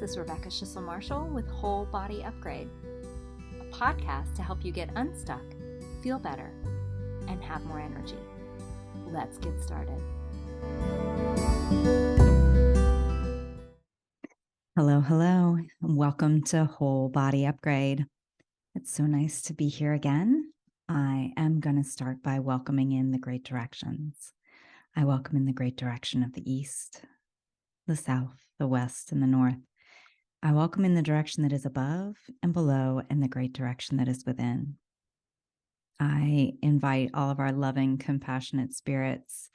is Rebecca Schissel Marshall with Whole Body Upgrade, a podcast to help you get unstuck, feel better, and have more energy. Let's get started. Hello, hello, and welcome to Whole Body Upgrade. It's so nice to be here again. I am going to start by welcoming in the great directions. I welcome in the great direction of the east, the south, the west, and the north. I welcome in the direction that is above and below, and the great direction that is within. I invite all of our loving, compassionate spirits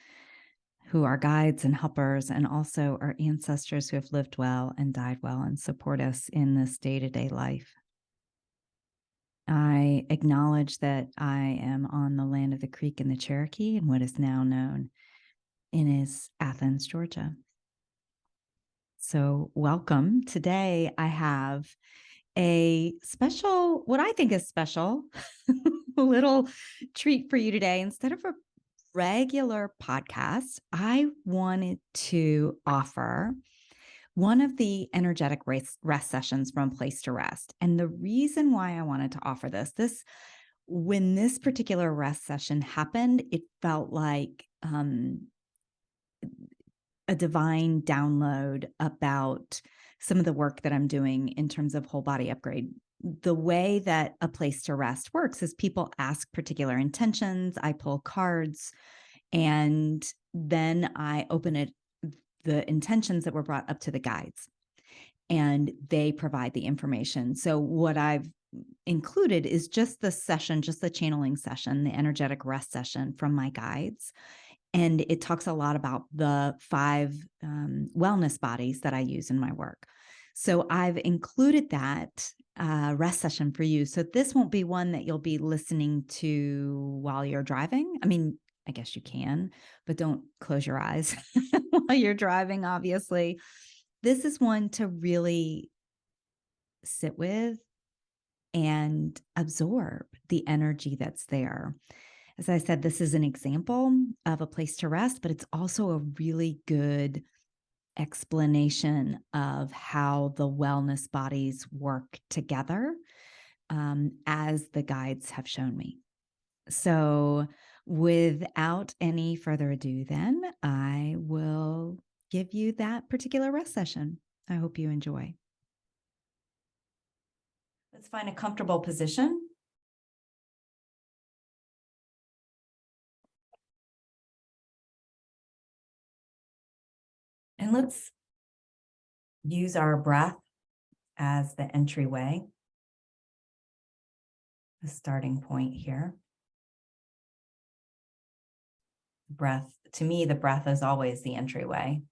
who are guides and helpers, and also our ancestors who have lived well and died well and support us in this day-to-day life. I acknowledge that I am on the land of the Creek and the Cherokee in what is now known as Athens, Georgia. So welcome. Today I have a special, what I think is special, little treat for you today. Instead of a regular podcast, I wanted to offer one of the energetic rest sessions from Place to Rest. And the reason why I wanted to offer this, when this particular rest session happened, it felt like a divine download about some of the work that I'm doing in terms of whole body upgrade. The way that a Place to Rest works is people ask particular intentions, I pull cards, and then I open the intentions that were brought up to the guides, and they provide the information. So what I've included is just the session, just the channeling session, the energetic rest session from my guides. And it talks a lot about the 5 wellness bodies that I use in my work. So I've included that rest session for you. So this won't be one that you'll be listening to while you're driving. I mean, I guess you can, but don't close your eyes while you're driving, obviously. This is one to really sit with and absorb the energy that's there. As I said, this is an example of a place to rest, but it's also a really good explanation of how the wellness bodies work together, as the guides have shown me. So without any further ado, then I will give you that particular rest session. I hope you enjoy. Let's find a comfortable position. And let's use our breath as the entryway, the starting point here. Breath, to me, the breath is always the entryway.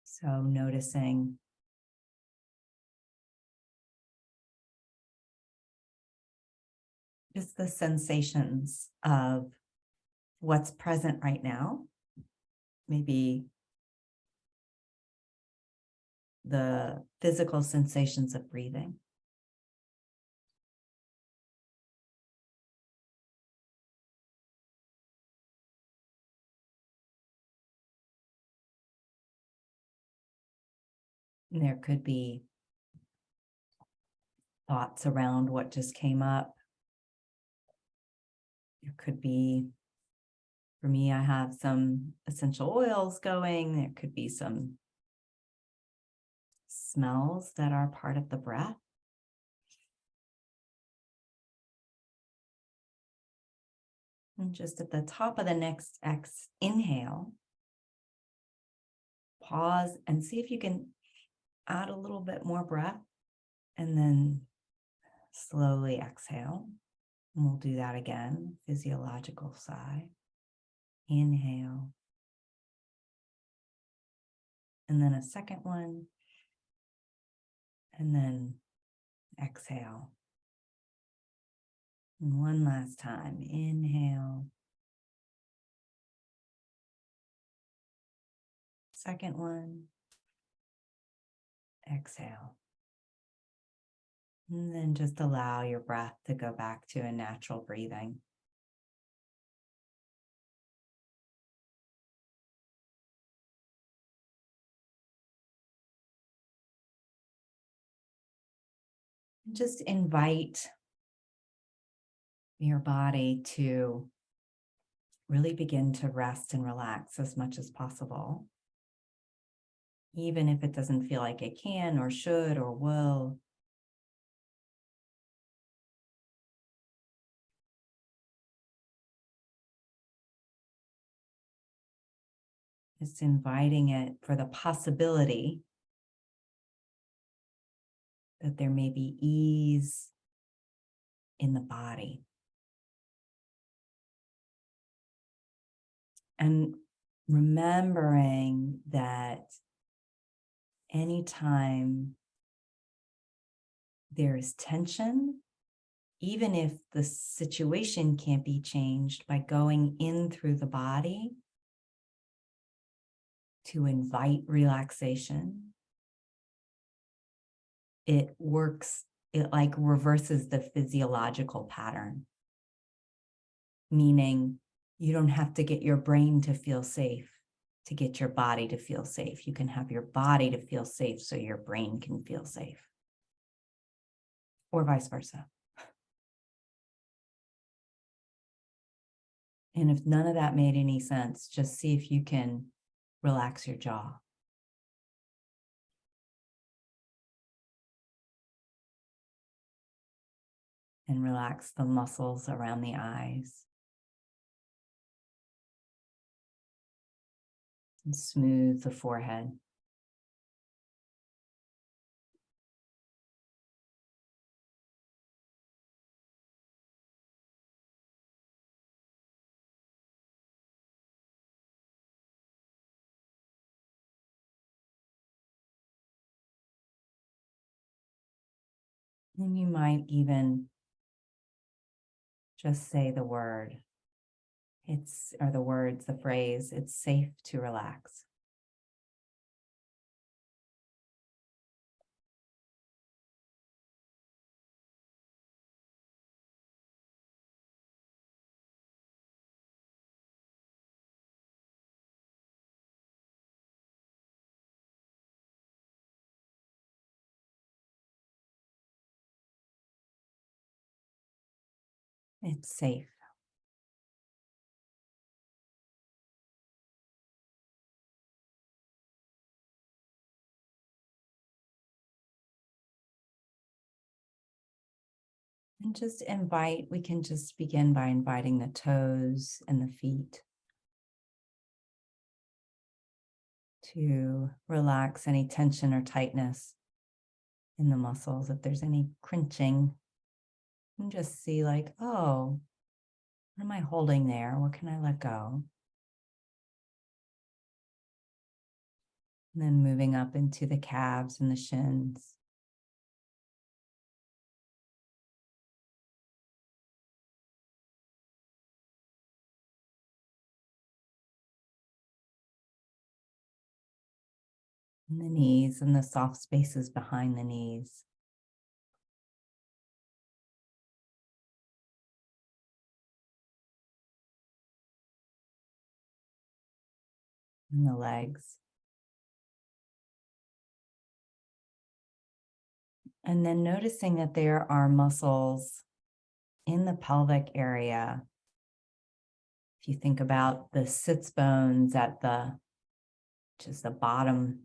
So noticing just the sensations of what's present right now. Maybe the physical sensations of breathing. And there could be thoughts around what just came up. There could be, for me, I have some essential oils going. There could be some smells that are part of the breath. And just at the top of the next inhale, pause and see if you can add a little bit more breath, and then slowly exhale. And we'll do that again. Physiological sigh. Inhale. And then a second one. And then exhale. And one last time. Inhale. Second one. Exhale. And then just allow your breath to go back to a natural breathing. Just invite your body to really begin to rest and relax as much as possible, even if it doesn't feel like it can or should or will. Just inviting it for the possibility that there may be ease in the body. And remembering that anytime there is tension, even if the situation can't be changed, by going in through the body to invite relaxation, it works, it like reverses the physiological pattern, meaning you don't have to get your brain to feel safe to get your body to feel safe. You can have your body to feel safe so your brain can feel safe, or vice versa. And if none of that made any sense, just see if you can relax your jaw. And relax the muscles around the eyes. And smooth the forehead. And you might even just say the word, or the words, the phrase, it's safe to relax. It's safe. And just invite, we can just begin by inviting the toes and the feet to relax any tension or tightness in the muscles. If there's any crunching, and just see like, oh, what am I holding there? What can I let go? And then moving up into the calves and the shins. And the knees and the soft spaces behind the knees. And the legs. And then noticing that there are muscles in the pelvic area. If you think about the sits bones at just the bottom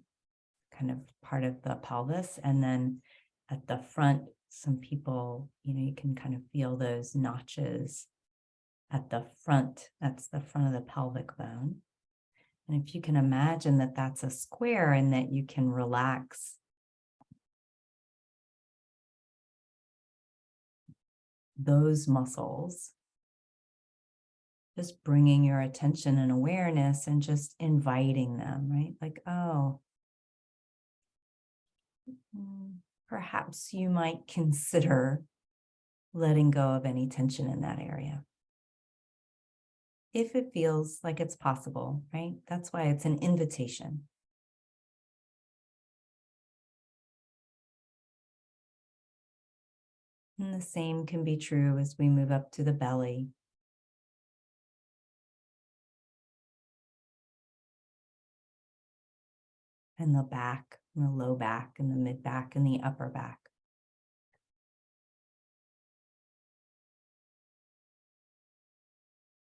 kind of part of the pelvis, and then at the front, some people, you can kind of feel those notches at the front. That's the front of the pelvic bone. And if you can imagine that that's a square and that you can relax those muscles, just bringing your attention and awareness and just inviting them, right? Like, oh, perhaps you might consider letting go of any tension in that area, if it feels like it's possible, right? That's why it's an invitation. And the same can be true as we move up to the belly. And the back, and the low back, and the mid back, and the upper back.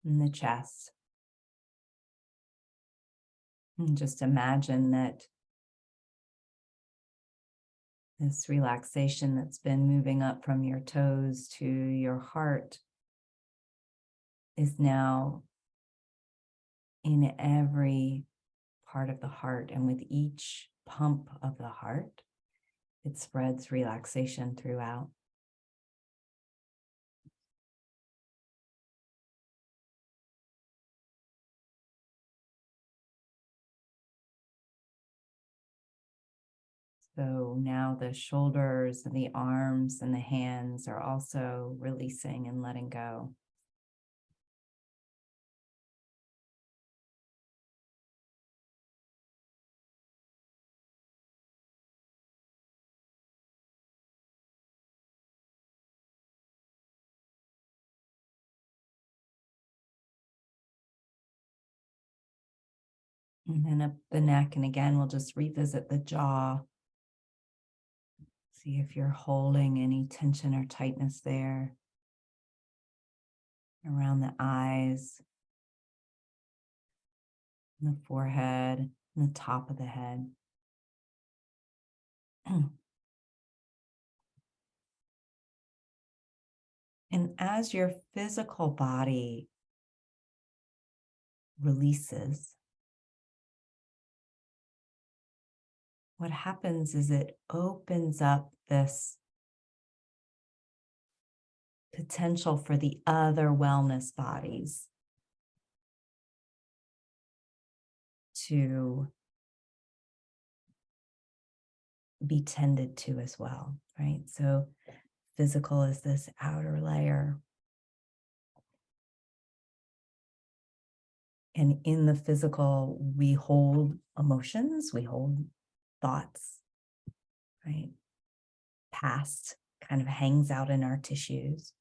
in the chest. And just imagine that this relaxation that's been moving up from your toes to your heart is now in every part of the heart. And with each pump of the heart, it spreads relaxation throughout. So now the shoulders and the arms and the hands are also releasing and letting go. And then up the neck. And again, we'll just revisit the jaw. See if you're holding any tension or tightness there. Around the eyes, the forehead, and the top of the head. And as your physical body releases, what happens is it opens up this potential for the other wellness bodies to be tended to as well, right? So physical is this outer layer. And in the physical, we hold emotions, we hold thoughts, right? Past kind of hangs out in our tissues,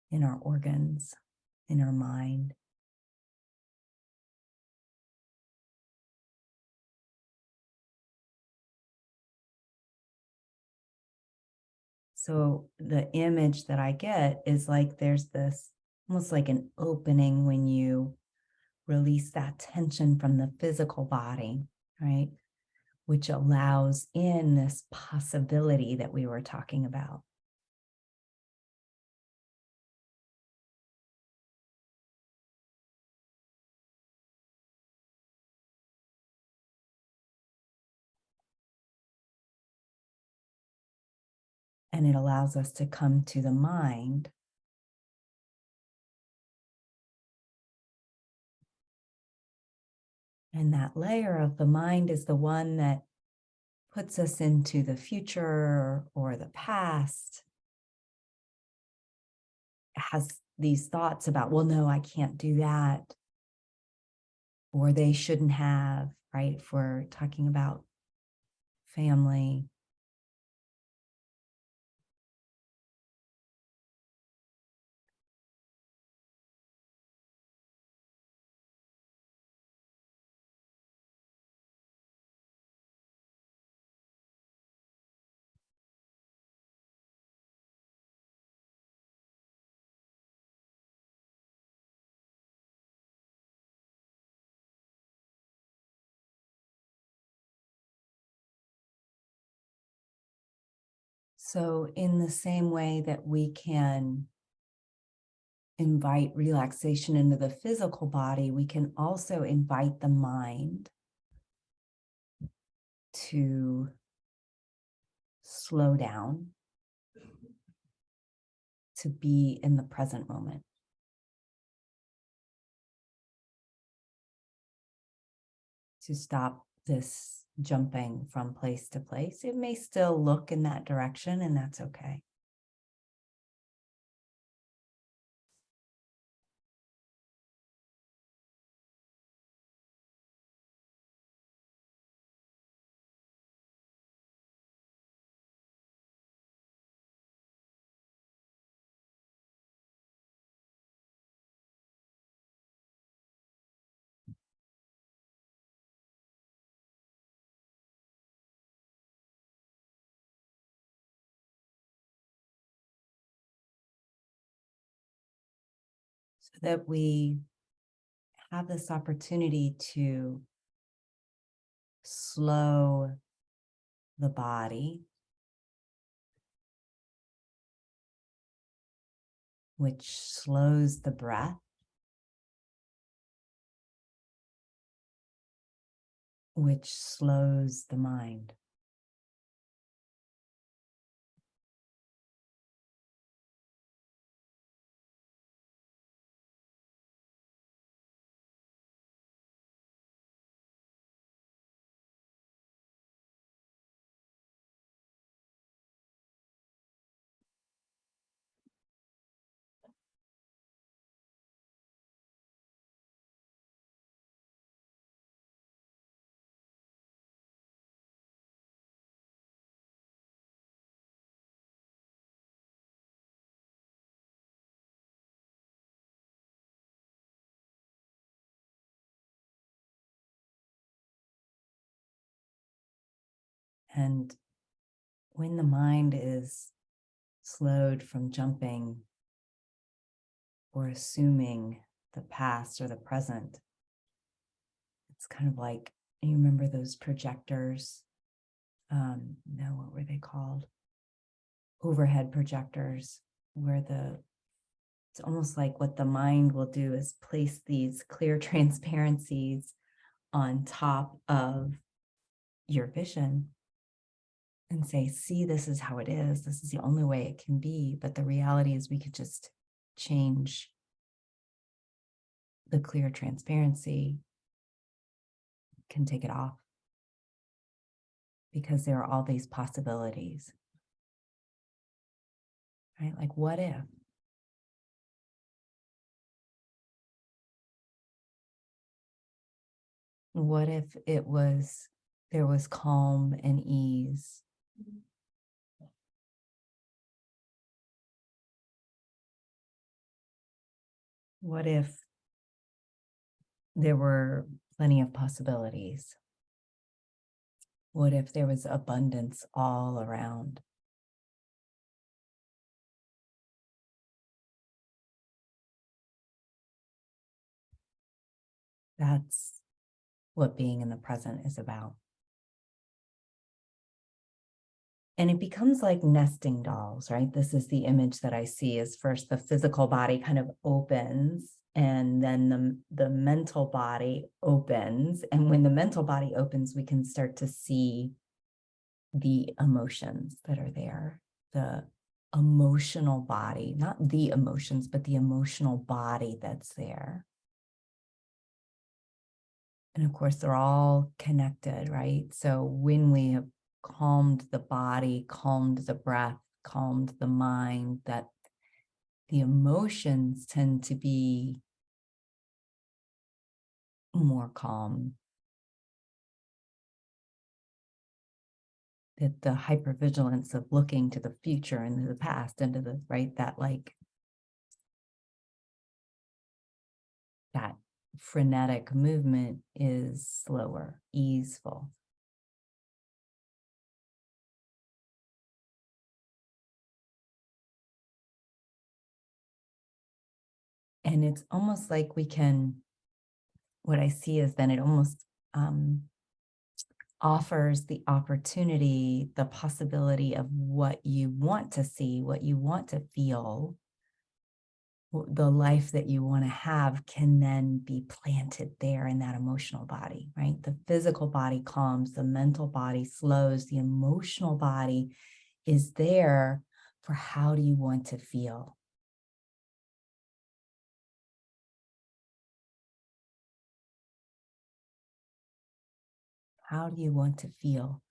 in our organs, in our mind. So the image that I get is like there's this almost like an opening when you release that tension from the physical body, right? Which allows in this possibility that we were talking about. And it allows us to come to the mind. And that layer of the mind is the one that puts us into the future or the past. It has these thoughts about, well, no, I can't do that. Or they shouldn't have, right? If we're talking about family. So, in the same way that we can invite relaxation into the physical body, we can also invite the mind to slow down, to be in the present moment. To stop this jumping from place to place. It may still look in that direction, and that's okay. so that we have this opportunity to slow the body, which slows the breath, which slows the mind. And when the mind is slowed from jumping or assuming the past or the present, it's kind of like, you remember those projectors? No, what were they called? Overhead projectors, where it's almost like what the mind will do is place these clear transparencies on top of your vision and say, see, this is how it is. This is the only way it can be. But the reality is we could just change the clear transparency, can take it off, because there are all these possibilities, right? Like, what if? What if there was calm and ease? What if there were plenty of possibilities? What if there was abundance all around? That's what being in the present is about. And it becomes like nesting dolls, right? This is the image that I see, is first the physical body kind of opens, and then the mental body opens. And when the mental body opens, we can start to see the emotions that are there, the emotional body, not the emotions, but the emotional body that's there. And of course, they're all connected, right? So when we have calmed the body, calmed the breath, calmed the mind, that the emotions tend to be more calm. That the hypervigilance of looking to the future and the past and to the right, that frenetic movement is slower, easeful. And it's almost like what I see is then it almost offers the opportunity, the possibility of what you want to see, what you want to feel, the life that you want to have can then be planted there in that emotional body, right? The physical body calms, the mental body slows, the emotional body is there for how do you want to feel? How do you want to feel?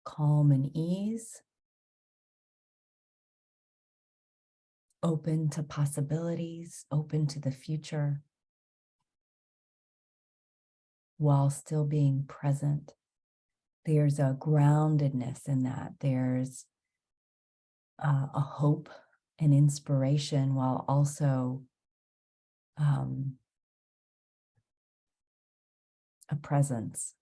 Calm and ease, open to possibilities, open to the future, while still being present. There's a groundedness in that. There's a hope and inspiration, while also a presence.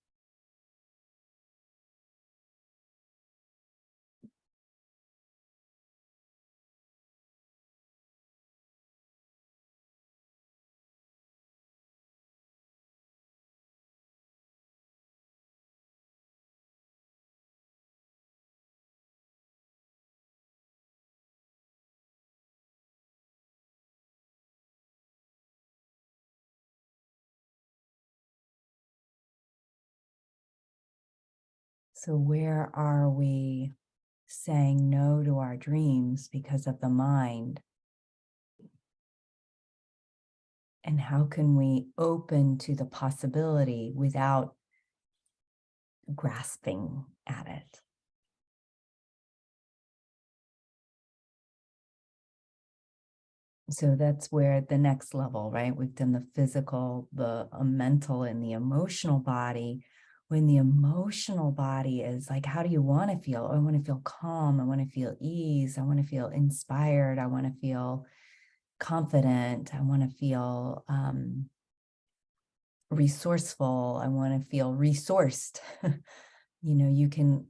So where are we saying no to our dreams because of the mind? And how can we open to the possibility without grasping at it? So that's where the next level, right? We've done the physical, the mental, and the emotional body. When the emotional body is like, how do you want to feel? Oh, I want to feel calm. I want to feel ease. I want to feel inspired. I want to feel confident. I want to feel resourceful. I want to feel resourced. You can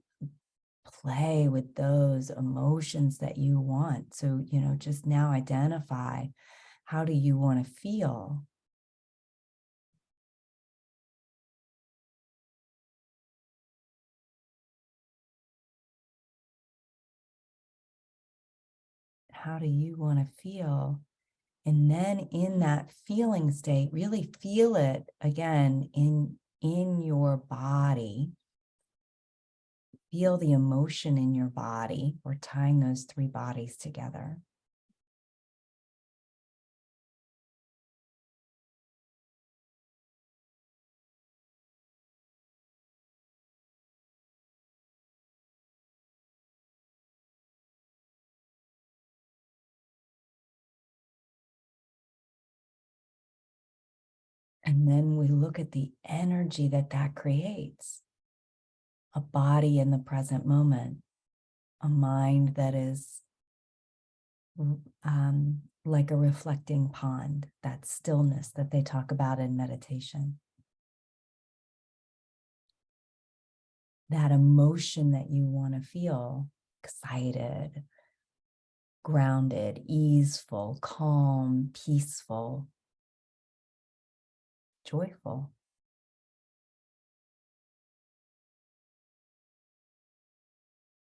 play with those emotions that you want. So, just now identify, how do you want to feel? How do you want to feel? And then in that feeling state, really feel it again in your body. Feel the emotion in your body. We're tying those three bodies together. And then we look at the energy that that creates. A body in the present moment, a mind that is like a reflecting pond, that stillness that they talk about in meditation. That emotion that you want to feel, excited, grounded, easeful, calm, peaceful, joyful.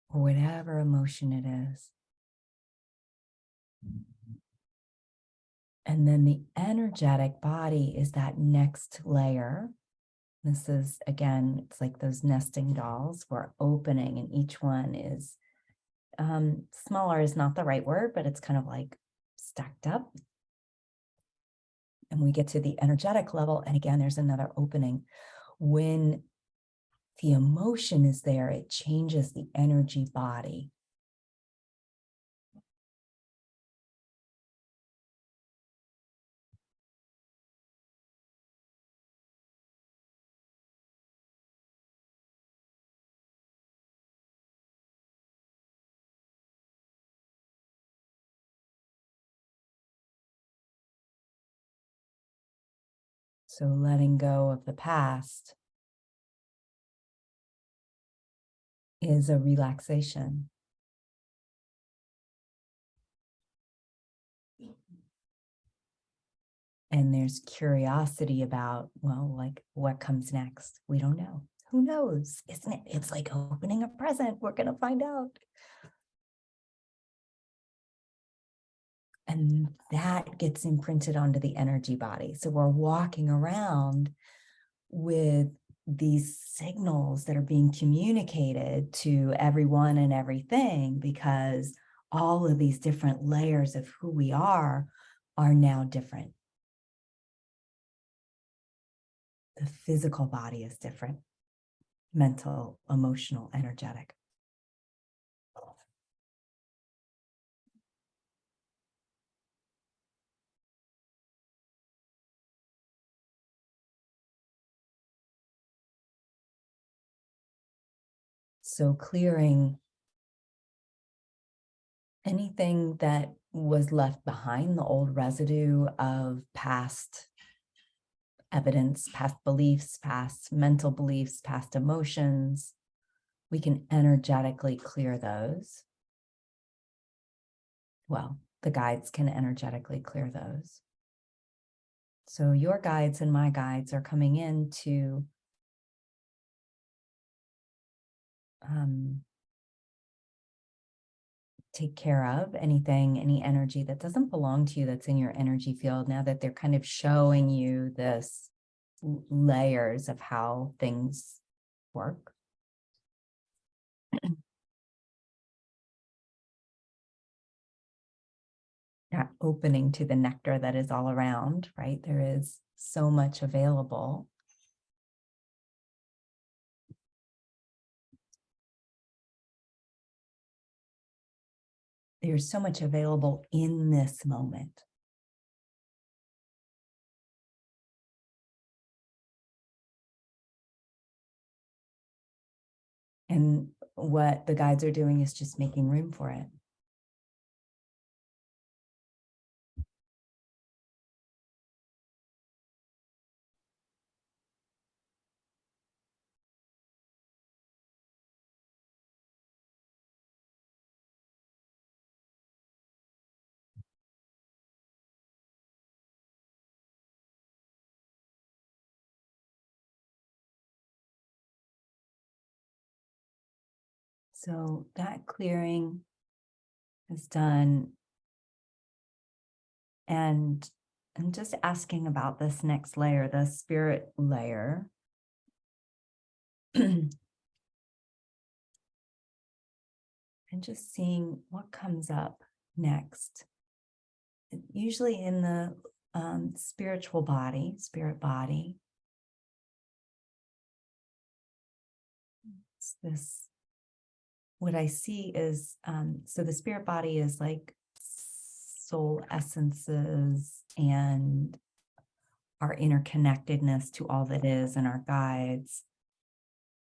Or whatever emotion it is. And then the energetic body is that next layer. This is, again, it's like those nesting dolls. We're opening, and each one is smaller is not the right word, but it's kind of like stacked up. And we get to the energetic level. And again, there's another opening. When the emotion is there, it changes the energy body. So letting go of the past is a relaxation. And there's curiosity about, well, like, what comes next? We don't know. Who knows? Isn't it? It's like opening a present. We're going to find out. And that gets imprinted onto the energy body. So we're walking around with these signals that are being communicated to everyone and everything, because all of these different layers of who we are now different. The physical body is different, mental, emotional, energetic. So clearing anything that was left behind, the old residue of past evidence, past beliefs, past mental beliefs, past emotions, we can energetically clear those. Well, the guides can energetically clear those. So your guides and my guides are coming in to take care of anything, any energy that doesn't belong to you that's in your energy field, now that they're kind of showing you this layers of how things work. that opening to the nectar that is all around, right? There is so much available. There's so much available in this moment. And what the guides are doing is just making room for it. So that clearing is done. And I'm just asking about this next layer, the spirit layer. And just seeing what comes up next. Usually in the spiritual body, spirit body. It's this, what I see is, so the spirit body is like soul essences and our interconnectedness to all that is and our guides.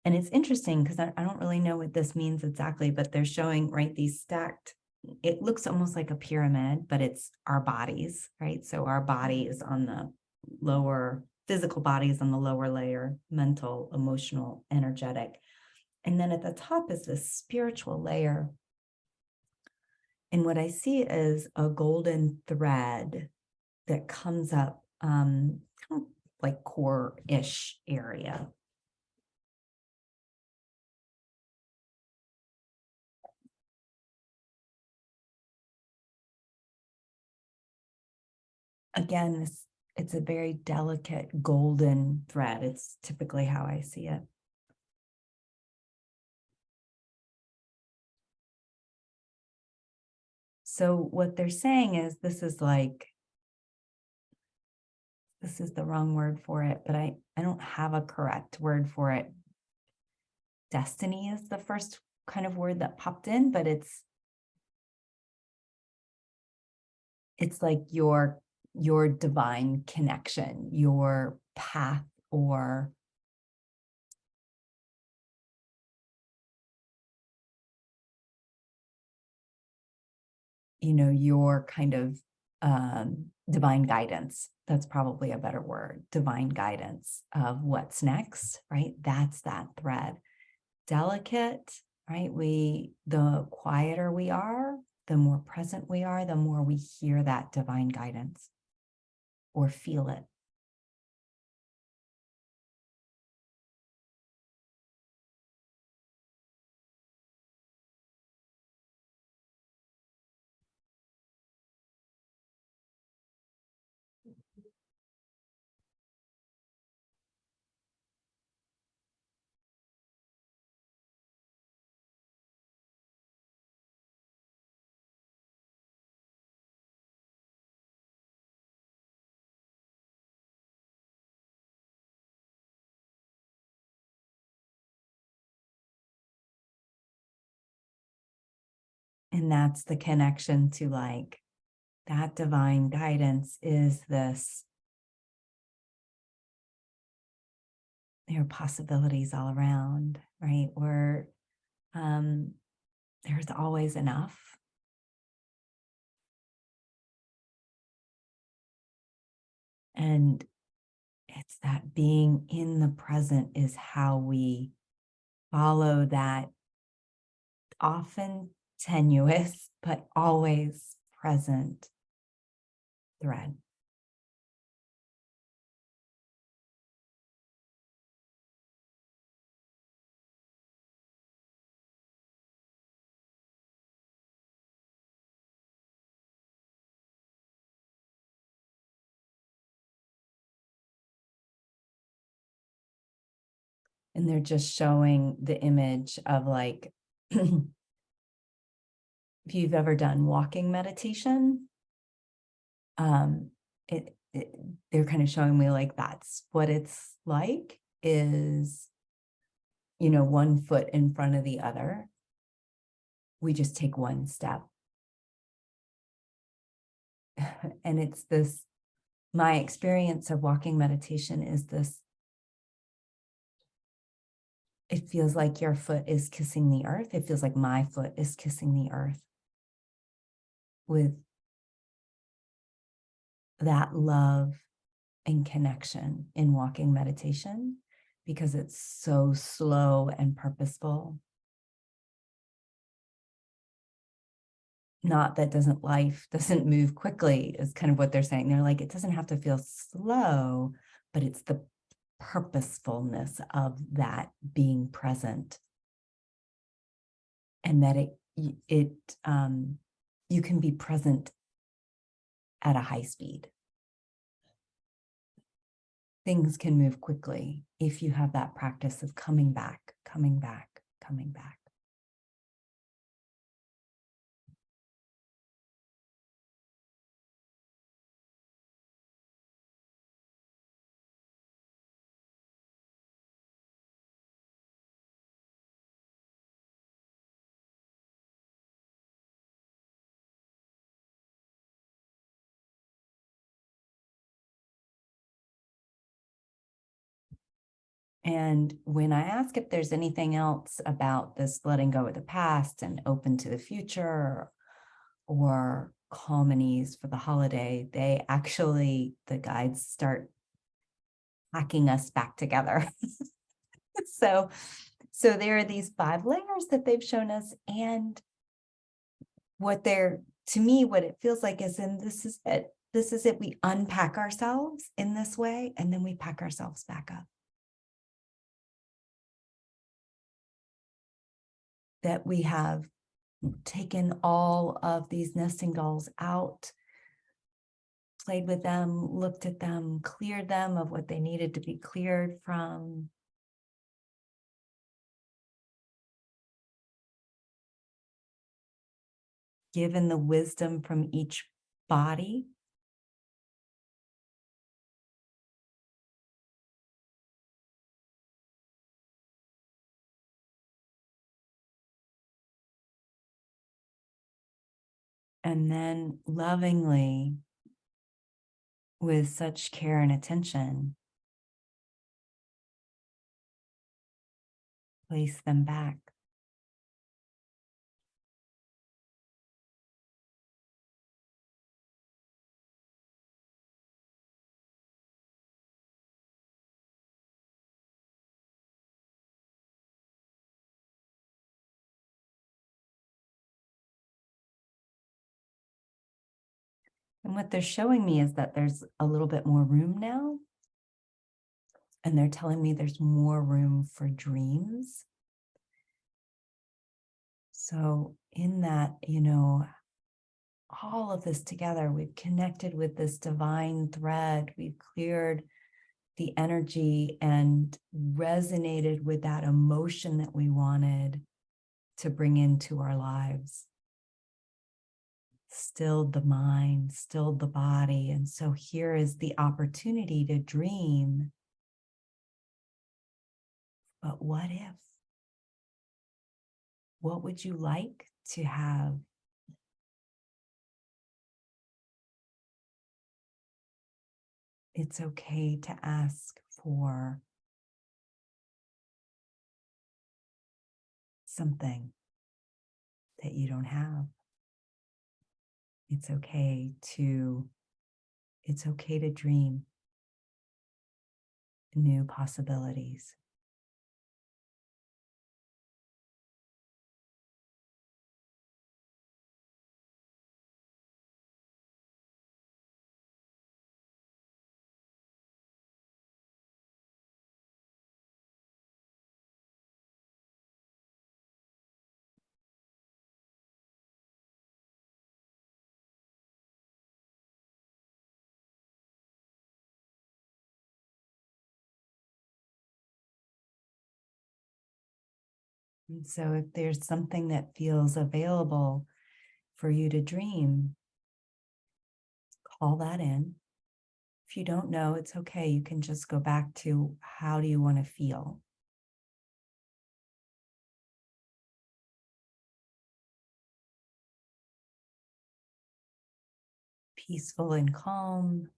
And it's interesting because I don't really know what this means exactly, but they're showing, right, these stacked, it looks almost like a pyramid, but it's our bodies, right? So our body is on the lower, physical body is on the lower layer, mental, emotional, energetic. And then at the top is this spiritual layer. And what I see is a golden thread that comes up kind of like core-ish area. Again, it's a very delicate golden thread. It's typically how I see it. So what they're saying is this is the wrong word for it, but I don't have a correct word for it. Destiny is the first kind of word that popped in, but it's like your divine connection, your path, or your kind of divine guidance. That's probably a better word, divine guidance of what's next, right? That's that thread. Delicate, right? The quieter we are, the more present we are, the more we hear that divine guidance or feel it. And that's the connection to like that divine guidance is this. There are possibilities all around, right? Where there's always enough. And it's that being in the present is how we follow that often tenuous, but always present thread. And they're just showing the image of like, if you've ever done walking meditation, um, they're kind of showing me like that's what it's like is, one foot in front of the other. We just take one step. And it's this, my experience of walking meditation is this, it feels like your foot is kissing the earth. It feels like my foot is kissing the earth with that love and connection in walking meditation, because it's so slow and purposeful. Not that life doesn't move quickly is kind of what they're saying. They're like, it doesn't have to feel slow, but it's the purposefulness of that being present. And that you can be present at a high speed. Things can move quickly if you have that practice of coming back, coming back, coming back. And when I ask if there's anything else about this letting go of the past and open to the future or calm and ease for the holiday, the guides start hacking us back together. So there are these 5 layers that they've shown us, and to me, what it feels like is, and this is it. This is it. We unpack ourselves in this way, and then we pack ourselves back up. That we have taken all of these nesting dolls out, played with them, looked at them, cleared them of what they needed to be cleared from. Given the wisdom from each body. And then lovingly, with such care and attention, place them back. And what they're showing me is that there's a little bit more room now. And they're telling me there's more room for dreams. So in that, all of this together, we've connected with this divine thread. We've cleared the energy and resonated with that emotion that we wanted to bring into our lives. Stilled the mind, stilled the body. And so here is the opportunity to dream. But what if? What would you like to have? It's okay to ask for something that you don't have. It's okay to dream new possibilities. And so if there's something that feels available for you to dream, Call that in. If you don't know, it's okay. You can just go back to, how do you want to feel? Peaceful and calm,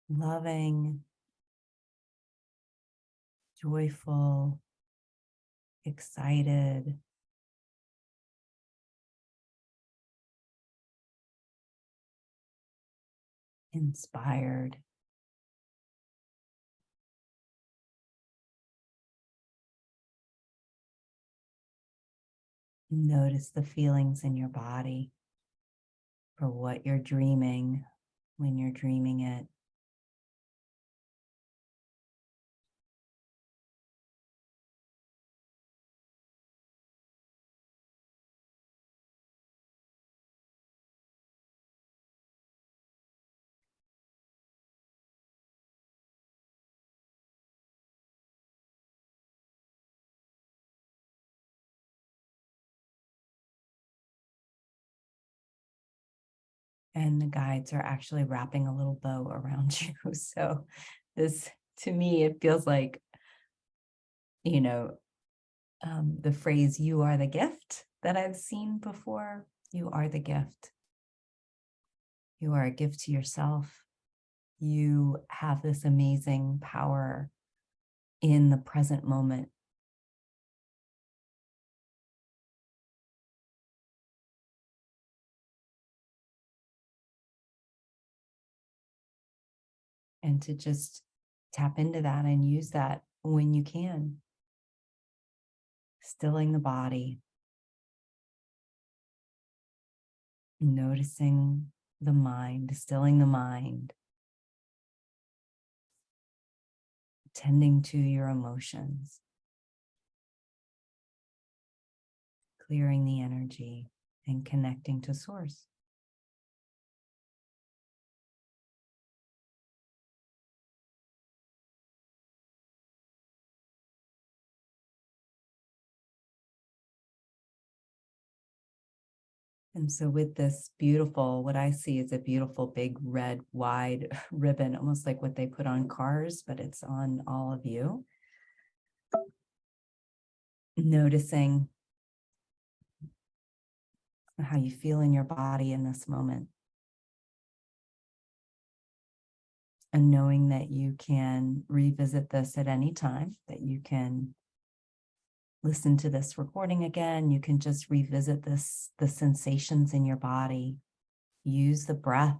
loving, joyful, excited, inspired. Notice the feelings in your body for what you're dreaming when you're dreaming it. And the guides are actually wrapping a little bow around you. So this, to me, it feels like, you know, the phrase, you are the gift, that I've seen before. You are the gift. You are a gift to yourself. You have this amazing power in the present moment. And to just tap into that and use that when you can. Stilling the body, noticing the mind, stilling the mind, tending to your emotions, clearing the energy, and connecting to source. And so with this beautiful, what I see is a beautiful big red wide ribbon, almost like what they put on cars, but it's on all of you. Noticing how you feel in your body in this moment. And knowing that you can revisit this at any time, that you can listen to this recording again, you can just revisit the sensations in your body. Use the breath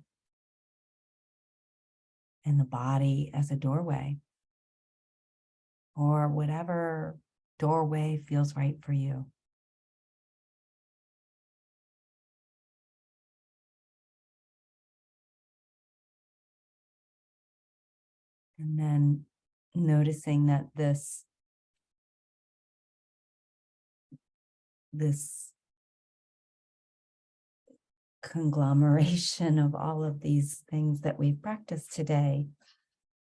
and the body as a doorway, or whatever doorway feels right for you. And then noticing that this conglomeration of all of these things that we've practiced today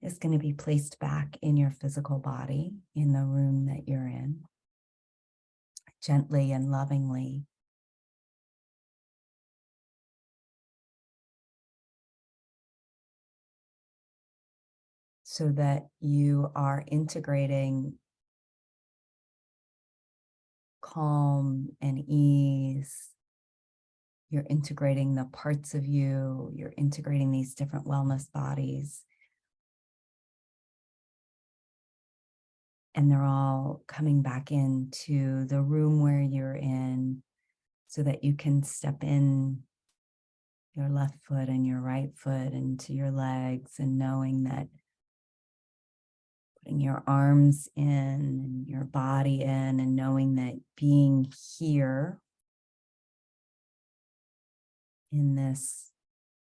is going to be placed back in your physical body, in the room that you're in, gently and lovingly. So that you are integrating calm and ease. You're integrating the parts of you, you're integrating these different wellness bodies. And they're all coming back into the room where you're in, so that you can step in your left foot and your right foot into your legs, and knowing that putting your arms in and your body in, and knowing that being here in this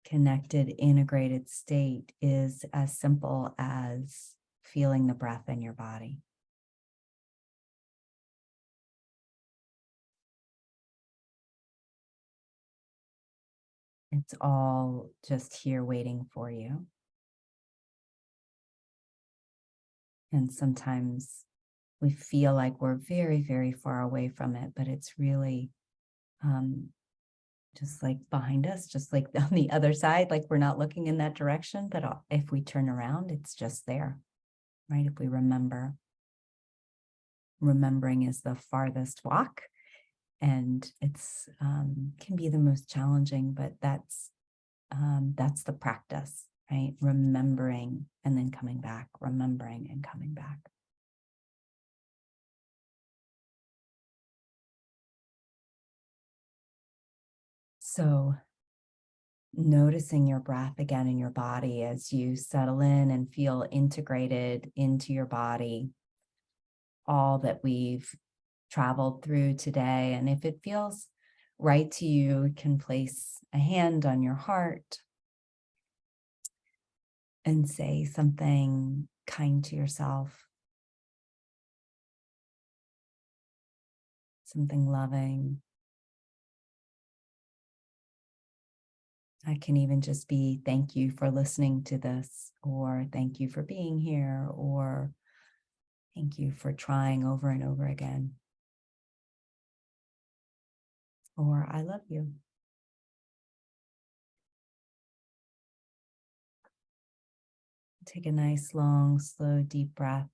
connected, integrated state is as simple as feeling the breath in your body. It's all just here waiting for you. And sometimes we feel like we're very, very far away from it, but it's really just like behind us, just like on the other side, like we're not looking in that direction, but if we turn around, it's just there, right? If we remember, remembering is the farthest walk, and it's can be the most challenging, but that's the practice, right? Remembering and then coming back, remembering and coming back. So noticing your breath again in your body as you settle in and feel integrated into your body, all that we've traveled through today. And if it feels right to you, you can place a hand on your heart and say something kind to yourself, something loving. I can even just be thank you for listening to this, or thank you for being here, or thank you for trying over and over again, or I love you. Take a nice, long, slow, deep breath.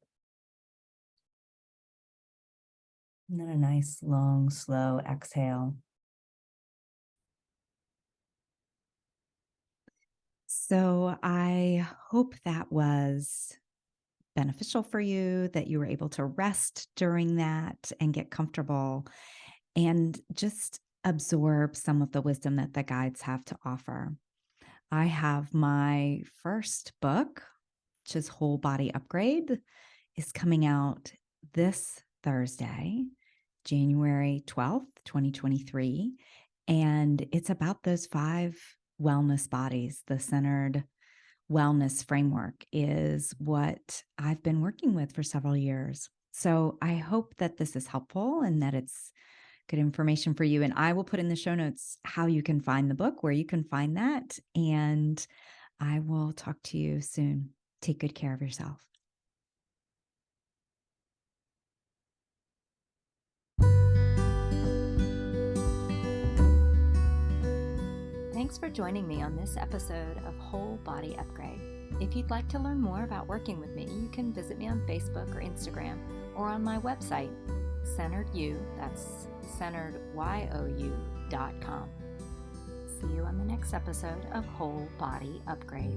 And then a nice, long, slow exhale. So I hope that was beneficial for you, that you were able to rest during that and get comfortable and just absorb some of the wisdom that the guides have to offer. I have my first book, which is Whole Body Upgrade, is coming out this Thursday, January 12th, 2023. And it's about those 5 wellness bodies. The centered wellness framework is what I've been working with for several years. So I hope that this is helpful and that it's good information for you. And I will put in the show notes how you can find the book, where you can find that. And I will talk to you soon. Take good care of yourself. Thanks for joining me on this episode of Whole Body Upgrade. If you'd like to learn more about working with me, you can visit me on Facebook or Instagram, or on my website, Centered You, that's centeredyou.com. See you on the next episode of Whole Body Upgrade.